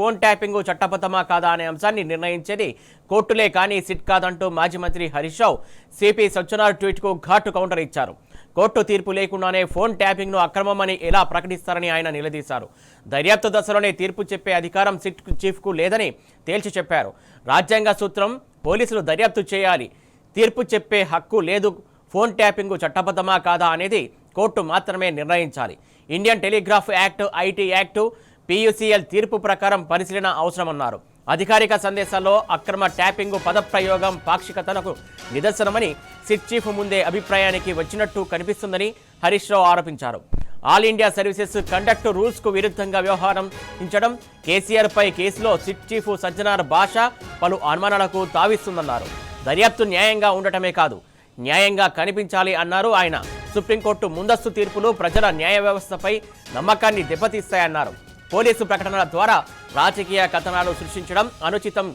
Phone tapping చట్టబద్ధమా కాదా అనే అంశాన్ని నిర్ణయించేది కోర్టులే కానీ సిట్ కాదంటూ మాజీ మంత్రి హరీష్ రావు సిపి సజ్జనార్ ట్వీట్కు ఘాటు కౌంటర్ ఇచ్చారు. కోర్టు తీర్పు లేకుండానే ఫోన్ ట్యాపింగ్ను అక్రమమని ఎలా ప్రకటిస్తారని ఆయన నిలదీశారు. దర్యాప్తు దశలోనే తీర్పు చెప్పే అధికారం సిట్ చీఫ్కు లేదని తేల్చి చెప్పారు. రాజ్యాంగ సూత్రం పోలీసులు దర్యాప్తు చేయాలి, తీర్పు చెప్పే హక్కు లేదు. ఫోన్ ట్యాపింగ్ చట్టబద్ధమా కాదా అనేది కోర్టు మాత్రమే నిర్ణయించాలి. Indian telegraph act, IT act, PUCL తీర్పు ప్రకారం పరిశీలన అవసరమన్నారు. అధికారిక సందేశాల్లో అక్రమ ట్యాపింగ్ పదప్రయోగం పాక్షికతలకు నిదర్శనమని సిట్ చీఫ్ ముందే అభిప్రాయానికి వచ్చినట్టు కనిపిస్తుందని హరీష్ రావు ఆరోపించారు. ఆల్ ఇండియా సర్వీసెస్ కండక్ట్ రూల్స్కు విరుద్ధంగా వ్యవహరించడం, కేసీఆర్ పై కేసులో సిట్ చీఫ్ సజ్జనార్ భాష పలు అనుమానాలకు తావిస్తుందన్నారు. దర్యాప్తు న్యాయంగా ఉండటమే కాదు, న్యాయంగా కనిపించాలి అన్నారు ఆయన. సుప్రీంకోర్టు ముందస్తు తీర్పులు ప్రజల న్యాయ వ్యవస్థపై నమ్మకాన్ని దెబ్బతీస్తాయన్నారు. పోలీసు ప్రకటనల ద్వారా రాజకీయ కథనాలు సృష్టించడం అనుచితం,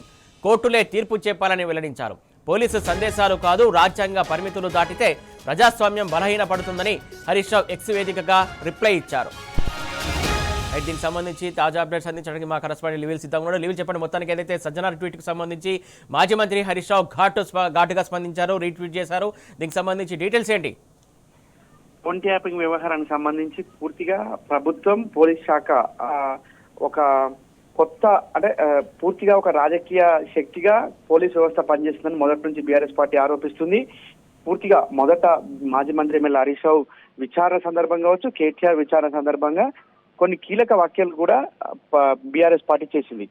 కోర్టులే తీర్పు చెప్పాలని వెల్లడించారు. పోలీసు సందేశాలు కాదు, రాజ్యాంగ పరిమితులు దాటితే ప్రజాస్వామ్యం బలహీనపడుతుందని హరీష్ రావు ఎక్స్ వేదికగా రిప్లై ఇచ్చారు. దీనికి సంబంధించి తాజా అప్డేట్స్ అందించడానికి మా కరెస్పాండెంట్ లివిల్ సిద్ధంగా ఉన్నాడు. లివిల్ చెప్పండి, మొత్తానికి ఏదైతే సజ్జనార్ ట్వీట్కి సంబంధించి మాజీ మంత్రి హరీష్ రావు ఘాటుగా స్పందించారు, రీట్వీట్ చేశారు. దీనికి సంబంధించి డీటెయిల్స్ ఏంటి? ఫోన్ ట్యాపింగ్ వ్యవహారానికి సంబంధించి పూర్తిగా ప్రభుత్వం, పోలీస్ శాఖ ఒక కొత్త పూర్తిగా ఒక రాజకీయ శక్తిగా పోలీస్ వ్యవస్థ పనిచేస్తుందని మొదటి నుంచి బీఆర్ఎస్ పార్టీ ఆరోపిస్తుంది. పూర్తిగా మొదట మాజీ మంత్రి ఎమ్మెల్యే హరీష్ రావు విచారణ సందర్భంగా కావచ్చు, కేటీఆర్ విచారణ సందర్భంగా కొన్ని కీలక వ్యాఖ్యలు కూడా బీఆర్ఎస్ పార్టీ చేసింది.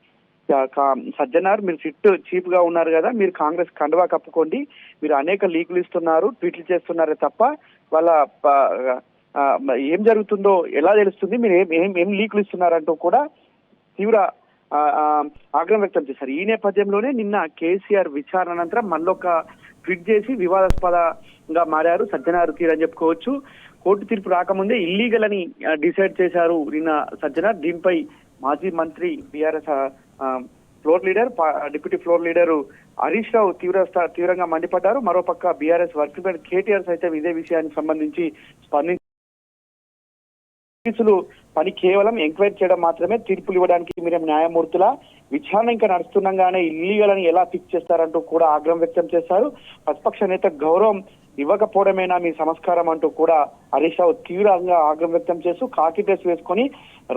సజ్జనార్, మీరు సిట్ చీఫ్ గా ఉన్నారు కదా, మీరు కాంగ్రెస్ కండువా కప్పుకోండి, మీరు అనేక లీకులు ఇస్తున్నారు, ట్వీట్లు చేస్తున్నారే తప్ప వాళ్ళ ఏం జరుగుతుందో ఎలా తెలుస్తుంది, మీరు ఏం లీకులు ఇస్తున్నారంటూ కూడా తీవ్ర ఆగ్రహం వ్యక్తం చేశారు. ఈ నేపథ్యంలోనే నిన్న కేసీఆర్ విచారణ అనంతరం మళ్ళొక ట్వీట్ చేసి వివాదాస్పదంగా మారారు సజ్జనార్ తీరు అని చెప్పుకోవచ్చు. కోర్టు తీర్పు రాకముందే ఇల్లీగల్ అని డిసైడ్ చేశారు నిన్న సజ్జనార్. దీనిపై మాజీ మంత్రి BRS floor leader, deputy floor leader Harish Rao తీవ్రంగా మండిపడ్డారు. మరోపక్క బీఆర్ఎస్ వర్కింగ్ ప్రెసిడెంట్ కేటీఆర్ సైతం ఇదే విషయానికి సంబంధించి స్పందించి పోలీసులు పని కేవలం ఎంక్వైరీ చేయడం మాత్రమే, తీర్పులు ఇవ్వడానికి మీరేం న్యాయమూర్తుల, విచారణ ఇంకా నడుస్తుండగానే ఇల్లీగల్ అని ఎలా ఫిక్స్ చేస్తారంటూ కూడా ఆగ్రహం వ్యక్తం చేశారు. ప్రతిపక్ష నేత గౌరవం ఇవ్వకపోవడమేనా మీ సంస్కారం అంటూ కూడా హరీష్ రావు తీవ్రంగా ఆగ్రహం వ్యక్తం చేస్తూ కాకి డ్రెస్ వేసుకొని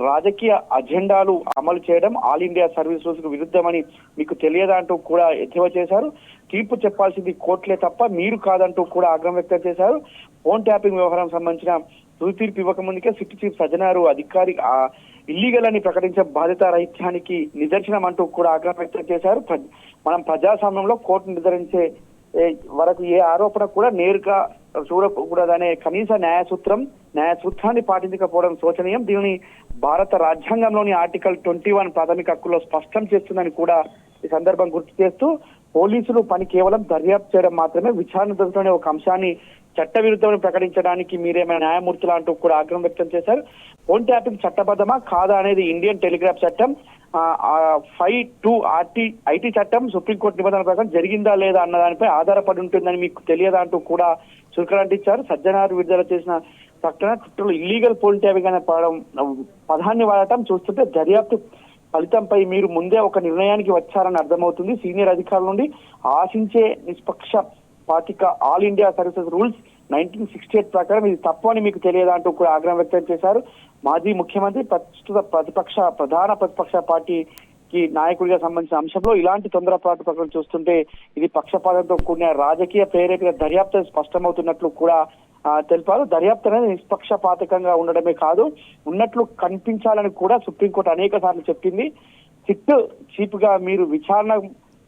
రాజకీయ అజెండాలు అమలు చేయడం ఆల్ ఇండియా సర్వీస్ రూల్స్ కు విరుద్ధమని మీకు తెలియదా అంటూ కూడా ఎద్దేవా చేశారు. తీర్పు చెప్పాల్సింది కోర్టులే తప్ప మీరు కాదంటూ కూడా ఆగ్రహం వ్యక్తం చేశారు. ఫోన్ ట్యాపింగ్ వ్యవహారం సంబంధించిన తుది తీర్పు ఇవ్వకముందుకే సిట్ చీఫ్ సజ్జనారు అధికారి ఇల్లీగల్ అని ప్రకటించే బాధ్యత రహిత్యానికి నిదర్శనం అంటూ కూడా ఆగ్రహం వ్యక్తం చేశారు. మనం ప్రజాస్వామ్యంలో కోర్టు నిర్ధారించే వరకు ఏ ఆరోపణ కూడా నేరుగా చూడకూడదనే కనీస న్యాయసూత్రాన్ని పాటించకపోవడం శోచనీయం. దీనిని భారత రాజ్యాంగంలోని ఆర్టికల్ 21 ప్రాథమిక హక్కుల్లో స్పష్టం చేస్తుందని కూడా ఈ సందర్భం గుర్తు చేస్తూ, పోలీసులు పని కేవలం దర్యాప్తు చేయడం మాత్రమే, విచారణ దశలోనే ఒక అంశాన్ని చట్టవిరుద్ధమని ప్రకటించడానికి మీరేమైనా న్యాయమూర్తులు అంటూ కూడా ఆగ్రహం వ్యక్తం చేశారు. ఫోన్ ట్యాపింగ్ చట్టబద్ధమా కాదా అనేది ఇండియన్ టెలిగ్రాఫ్ చట్టం 5(2) ఐటీ చట్టం సుప్రీంకోర్టు నిబంధనల ప్రకారం జరిగిందా లేదా అన్న దానిపై ఆధారపడి ఉంటుందని మీకు తెలియదా అంటూ కూడా చురకలంటించారు. సజ్జనార్ విడుదల చేసిన ప్రకటన ట్విట్టర్లో ఇల్లీగల్ ఫోన్ ట్యాపింగ్ అనే పదాన్ని వాడటం చూస్తుంటే దర్యాప్తు ఫలితంపై మీరు ముందే ఒక నిర్ణయానికి వచ్చారని అర్థమవుతుంది. సీనియర్ అధికారుల నుండి ఆశించే నిష్పక్షపాతిక ఆల్ ఇండియా సర్వీసెస్ రూల్స్ 1968 ప్రకారం ఇది తప్పు అని మీకు తెలియదా అంటూ కూడా ఆగ్రహం వ్యక్తం చేశారు. మాజీ ముఖ్యమంత్రి ప్రస్తుత ప్రధాన ప్రతిపక్ష పార్టీకి నాయకుడిగా సంబంధించిన అంశంలో ఇలాంటి తొందరపాటు ప్రకటన చూస్తుంటే ఇది పక్షపాతంతో కూడిన రాజకీయ ప్రేరేపిత దర్యాప్తు స్పష్టమవుతున్నట్లు కూడా తెలిపారు. దర్యాప్తు అనేది నిష్పక్షపాతకంగా ఉండడమే కాదు, ఉన్నట్లు కనిపించాలని కూడా సుప్రీంకోర్టు అనేక సార్లు చెప్పింది. సిట్ చీఫ్ గా మీరు విచారణ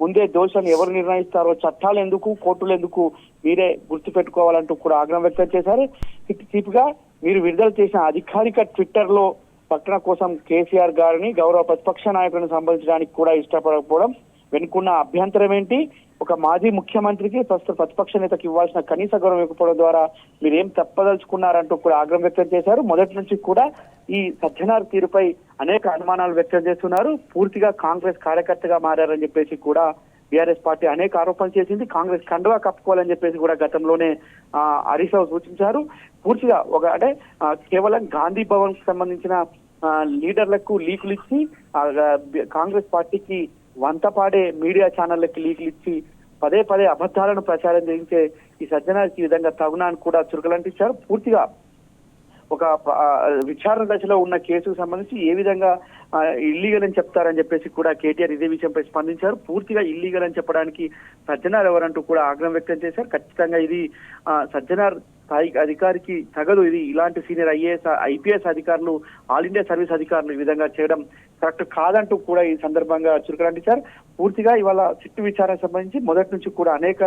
ముందే దోషాన్ని ఎవరు నిర్ణయిస్తారో చట్టాలు ఎందుకు, కోర్టులు ఎందుకు, మీరే గుర్తు పెట్టుకోవాలంటూ కూడా ఆగ్రహం వ్యక్తం చేశారు. సిట్ చీఫ్ గా మీరు విడుదల చేసిన అధికారిక ట్విట్టర్ లో ప్రకటన కోసం కేసీఆర్ గారిని గౌరవ ప్రతిపక్ష నాయకులను సంబంధించడానికి కూడా ఇష్టపడకపోవడం వెనుకున్న అభ్యంతరం ఏంటి? ఒక మాజీ ముఖ్యమంత్రికి ప్రస్తుత ప్రతిపక్ష నేతకి ఇవ్వాల్సిన కనీస గౌరవం ఇవ్వకపోవడం ద్వారా మీరేం తప్పదలుచుకున్నారంటూ కూడా ఆగ్రహం వ్యక్తం చేశారు. మొదటి నుంచి కూడా ఈ సజ్జనార్ తీరుపై అనేక అనుమానాలు వ్యక్తం చేస్తున్నారు. పూర్తిగా కాంగ్రెస్ కార్యకర్తగా మారారని చెప్పేసి కూడా బీఆర్ఎస్ పార్టీ అనేక ఆరోపణలు చేసింది. కాంగ్రెస్ కండువా కప్పుకోవాలని చెప్పేసి కూడా గతంలోనే హరీష్ రావు సూచించారు. పూర్తిగా కేవలం గాంధీ భవన్ కు సంబంధించిన లీడర్లకు లీకులు ఇచ్చి కాంగ్రెస్ పార్టీకి వంతపాడే మీడియా ఛానళ్లకి లీకులు ఇచ్చి పదే పదే అబద్ధాలను ప్రచారం చేయించే ఈ సజ్జనార్కి ఈ విధంగా తగునా అని కూడా చురుకలంటించారు. పూర్తిగా ఒక విచారణ దశలో ఉన్న కేసుకు సంబంధించి ఏ విధంగా ఇల్లీగల్ అని చెప్తారని చెప్పేసి కూడా కేటీఆర్ ఇదే విషయంపై స్పందించారు. పూర్తిగా ఇల్లీగల్ అని చెప్పడానికి సజ్జనార్ ఎవరంటూ కూడా ఆగ్రహం వ్యక్తం చేశారు. ఖచ్చితంగా ఇది సజ్జనార్ స్థాయి అధికారికి తగదు. ఇది ఇలాంటి సీనియర్ ఐపీఎస్ అధికారులు, ఆల్ ఇండియా సర్వీస్ అధికారులు ఈ విధంగా చేయడం కరెక్ట్ కాదంటూ కూడా ఈ సందర్భంగా చురుకలంటించారు. పూర్తిగా ఇవాళ సిట్టు విచారణకు సంబంధించి మొదటి నుంచి కూడా అనేక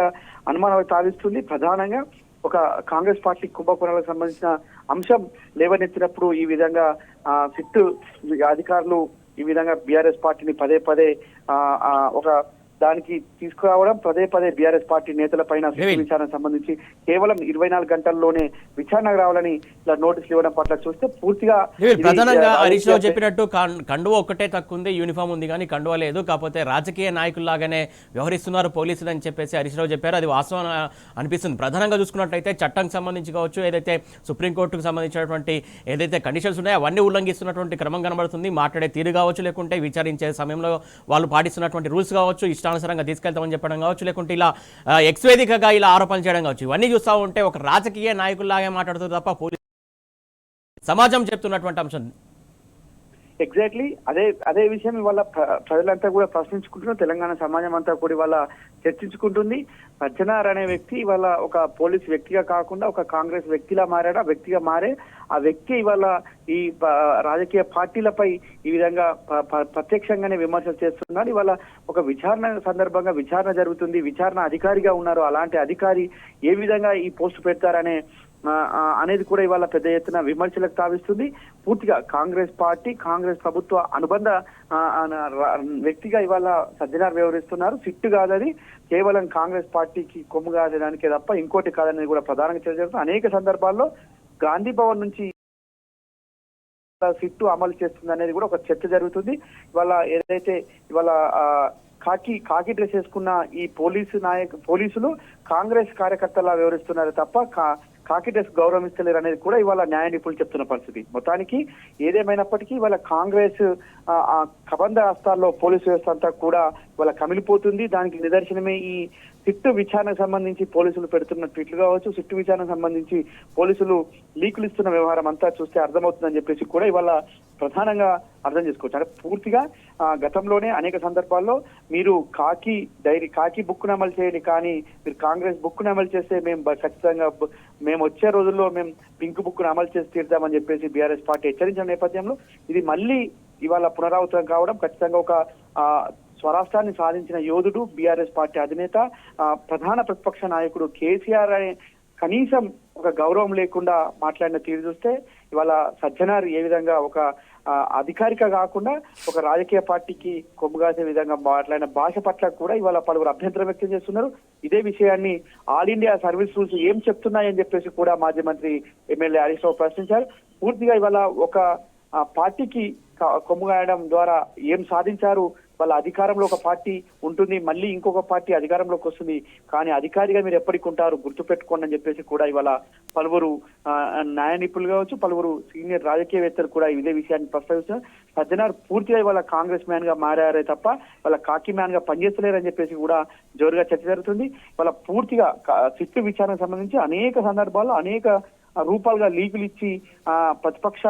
అనుమానాలు తావిస్తుంది. ప్రధానంగా ఒక కాంగ్రెస్ పార్టీ కుంభకోణాలకు సంబంధించిన అంశం లేవనెత్తినప్పుడు ఈ విధంగా సిట్టు అధికారులు ఈ విధంగా బీఆర్ఎస్ పార్టీని పదే పదే ఒక దానికి తీసుకురావడం, పదే పదే బీఆర్ఎస్ పార్టీ నేతల పైన విచారణకు సంబంధించి కేవలం 24 గంటల్లోనే విచారణకు రావాలని ఇలా నోటీసులు ఇవ్వడం పట్ల చూస్తే పూర్తిగా ప్రధానంగా హరీష్ రావు చెప్పినట్టు కండువ ఒక్కటే తక్కువ ఉంది, యూనిఫామ్ ఉంది కానీ కండువ లేదు. కాకపోతే రాజకీయ నాయకుల్లాగానే వ్యవహరిస్తున్నారు పోలీసులు అని చెప్పేసి హరీష్ రావు చెప్పారు. అది వాస్తవం అనిపిస్తుంది. ప్రధానంగా చూసుకున్నట్లయితే చట్టంకి సంబంధించి కావచ్చు, ఏదైతే సుప్రీంకోర్టుకు సంబంధించినటువంటి ఏదైతే కండిషన్స్ ఉన్నాయో అవన్నీ ఉల్లంఘిస్తున్నటువంటి క్రమం కనబడుతుంది. మాట్లాడే తీరు కావచ్చు, లేకుంటే విచారించే సమయంలో వాళ్ళు పాటిస్తున్నటువంటి రూల్స్ కావచ్చు, ఇష్టానుసారంగా తీసుకెళ్తామని చెప్పడం కావచ్చు, లేకుంటే ఇలా ఎక్స్ వేదికగా ఇలా ఆరోపణలు చేయడం కావచ్చు, ఇవన్నీ చూస్తూ ఉంటే ఒక రాజకీయ నాయకుల్లాగే మాట్లాడుతుంది తప్ప పోలీసు సమాజం చెప్తున్నటువంటి అంశం. ఎగ్జాక్ట్లీ అదే విషయం ఇవాళ ప్రజలంతా కూడా ప్రశ్నించుకుంటున్నారు. తెలంగాణ సమాజం అంతా కూడా ఇవాళ చర్చించుకుంటుంది. సజ్జనార్ అనే వ్యక్తి ఇవాళ ఒక పోలీస్ వ్యక్తిగా కాకుండా ఒక కాంగ్రెస్ వ్యక్తిలా మారాడు. ఆ వ్యక్తిగా మారే ఆ వ్యక్తి ఇవాళ ఈ రాజకీయ పార్టీలపై ఈ విధంగా ప్రత్యక్షంగానే విమర్శలు చేస్తున్నాడు. ఇవాళ ఒక విచారణ సందర్భంగా విచారణ జరుగుతుంది, విచారణ అధికారిగా ఉన్నారు. అలాంటి అధికారి ఏ విధంగా ఈ పోస్టు పెడతారనే అనేది కూడా ఇవాళ పెద్ద ఎత్తున విమర్శలకు తావిస్తుంది. పూర్తిగా కాంగ్రెస్ పార్టీ, కాంగ్రెస్ ప్రభుత్వ అనుబంధ వ్యక్తిగా ఇవాళ సజ్జనార్ వ్యవహరిస్తున్నారు. సిట్టు కాదది, కేవలం కాంగ్రెస్ పార్టీకి కొమ్ము కాదడానికే తప్ప ఇంకోటి కాదనేది కూడా ప్రధానంగా చర్చ జరుగుతుంది. అనేక సందర్భాల్లో గాంధీ భవన్ నుంచి సిట్టు అమలు చేస్తుంది అనేది కూడా ఒక చర్చ జరుగుతుంది. ఇవాళ ఏదైతే ఇవాళ కాకి డ్రెస్ వేసుకున్న ఈ పోలీసులు కాంగ్రెస్ కార్యకర్తలా వ్యవహరిస్తున్నారు తప్ప కాకి డ్రెస్ గౌరవిస్తలేరు అనేది కూడా ఇవాళ న్యాయ నిపుణులు చెప్తున్న పరిస్థితి. మొత్తానికి ఏదేమైనప్పటికీ ఇవాళ కాంగ్రెస్ కబంధ హస్తాల్లో పోలీసు వ్యవస్థ అంతా కూడా ఇవాళ కమిలిపోతుంది. దానికి నిదర్శనమే ఈ సిట్టు విచారణకు సంబంధించి పోలీసులు పెడుతున్న ట్వీట్లు కావచ్చు, సిట్టు విచారణకు సంబంధించి పోలీసులు లీకులు ఇస్తున్న వ్యవహారం అంతా చూస్తే అర్థమవుతుందని చెప్పేసి కూడా ఇవాళ ప్రధానంగా అర్థం చేసుకోవచ్చు. అంటే పూర్తిగా గతంలోనే అనేక సందర్భాల్లో మీరు కాకి బుక్ను అమలు చేయండి, కానీ మీరు కాంగ్రెస్ బుక్ను అమలు చేస్తే మేము ఖచ్చితంగా మేము వచ్చే రోజుల్లో మేము పింక్ బుక్ను అమలు చేసి తీరుతామని చెప్పేసి బీఆర్ఎస్ పార్టీ హెచ్చరించిన నేపథ్యంలో ఇది మళ్ళీ ఇవాళ పునరావృతం కావడం, ఖచ్చితంగా ఒక స్వరాష్ట్రాన్ని సాధించిన యోధుడు, బీఆర్ఎస్ పార్టీ అధినేత, ప్రధాన ప్రతిపక్ష నాయకుడు కేసీఆర్ అనే కనీసం ఒక గౌరవం లేకుండా మాట్లాడిన తీరు చూస్తే ఇవాళ సజ్జనార్ ఏ విధంగా ఒక అధికారిక కాకుండా ఒక రాజకీయ పార్టీకి కొమ్ముగాసే విధంగా మాట్లాడిన భాష పట్ల కూడా ఇవాళ పలువురు అభ్యంతరం వ్యక్తం చేస్తున్నారు. ఇదే విషయాన్ని ఆల్ ఇండియా సర్వీస్ రూల్స్ ఏం చెప్తున్నాయని చెప్పేసి కూడా మాజీ మంత్రి ఎమ్మెల్యే హరీష్ రావు ప్రశ్నించారు. పూర్తిగా ఇవాళ ఒక పార్టీకి కొమ్ముగాయడం ద్వారా ఏం సాధించారు? వాళ్ళ అధికారంలో ఒక పార్టీ ఉంటుంది, మళ్ళీ ఇంకొక పార్టీ అధికారంలోకి వస్తుంది, కానీ అధికారిగా మీరు ఎప్పటికి ఉంటారు గుర్తుపెట్టుకోండి అని చెప్పేసి కూడా ఇవాళ పలువురు న్యాయ నిపుణులు కావచ్చు, పలువురు సీనియర్ రాజకీయవేత్తలు కూడా ఇదే విషయాన్ని ప్రస్తావిస్తున్నారు. సజ్జనార్ పూర్తిగా ఇవాళ కాంగ్రెస్ మ్యాన్ గా మారారే తప్ప వాళ్ళ కాకి మ్యాన్ గా పనిచేస్తలేరని చెప్పేసి కూడా జోరుగా చర్చ జరుగుతుంది. వాళ్ళ పూర్తిగా సిట్టు విచారణకు సంబంధించి అనేక సందర్భాల్లో అనేక రూపాలుగా లీకులు ఇచ్చి ప్రతిపక్ష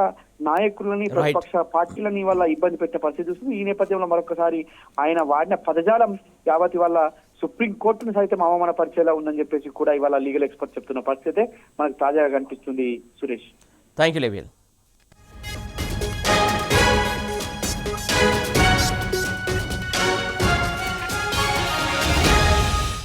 నాయకులని, ప్రతిపక్ష పార్టీలని వల్ల ఇబ్బంది పెట్టే పరిస్థితి వస్తుంది. ఈ నేపథ్యంలో మరొకసారి ఆయన వాడిన పదజాలం యావత్ వల్ల సుప్రీంకోర్టును సైతం అవమానపరిచేలా ఉందని చెప్పేసి కూడా ఇవాళ లీగల్ ఎక్స్పర్ట్ చెప్తున్న పరిస్థితే మనకు తాజాగా కనిపిస్తుంది. Suresh, thank you లేవియల్.